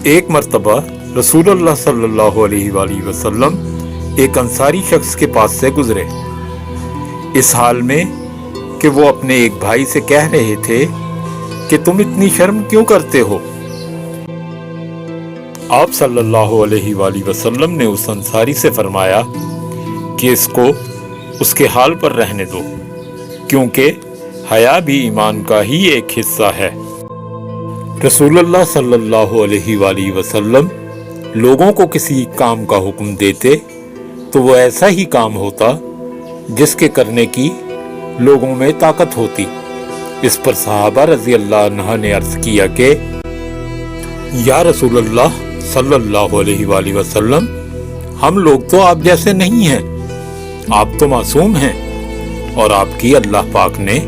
ایک مرتبہ رسول اللہ صلی اللہ علیہ وآلہ وسلم ایک انصاری شخص کے پاس سے گزرے، اس حال میں کہ وہ اپنے ایک بھائی سے کہہ رہے تھے کہ تم اتنی شرم کیوں کرتے ہو؟ آپ صلی اللہ علیہ وآلہ وسلم نے اس انصاری سے فرمایا کہ اس کو اس کے حال پر رہنے دو، کیونکہ حیا بھی ایمان کا ہی ایک حصہ ہے۔ رسول اللہ صلی اللہ علیہ وآلہ وسلم لوگوں کو کسی کام کا حکم دیتے تو وہ ایسا ہی کام ہوتا جس کے کرنے کی لوگوں میں طاقت ہوتی۔ اس پر صحابہ رضی اللہ عنہ نے عرض کیا کہ یا رسول اللہ صلی اللہ علیہ وآلہ وسلم، ہم لوگ تو آپ جیسے نہیں ہیں، آپ تو معصوم ہیں اور آپ کی اللہ پاک نے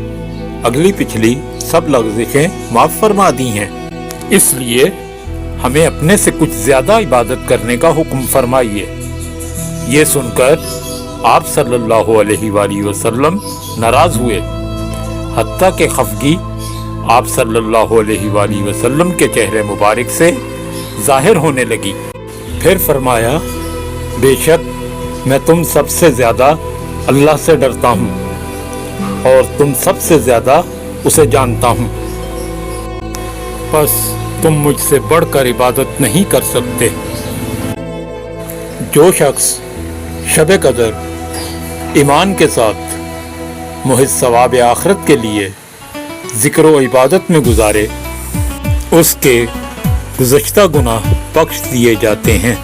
اگلی پچھلی سب لغزشیں معاف فرما دی ہیں، اس لیے ہمیں اپنے سے کچھ زیادہ عبادت کرنے کا حکم فرمائیے۔ یہ سن کر آپ صلی اللہ علیہ وآلہ وسلم ناراض ہوئے، حتیٰ کہ خفگی آپ صلی اللہ علیہ وآلہ وسلم کے چہرے مبارک سے ظاہر ہونے لگی۔ پھر فرمایا، بے شک میں تم سب سے زیادہ اللہ سے ڈرتا ہوں اور تم سب سے زیادہ اسے جانتا ہوں، بس تم مجھ سے بڑھ کر عبادت نہیں کر سکتے۔ جو شخص شب قدر ایمان کے ساتھ محض ثواب آخرت کے لیے ذکر و عبادت میں گزارے، اس کے گزشتہ گناہ بخش دیے جاتے ہیں۔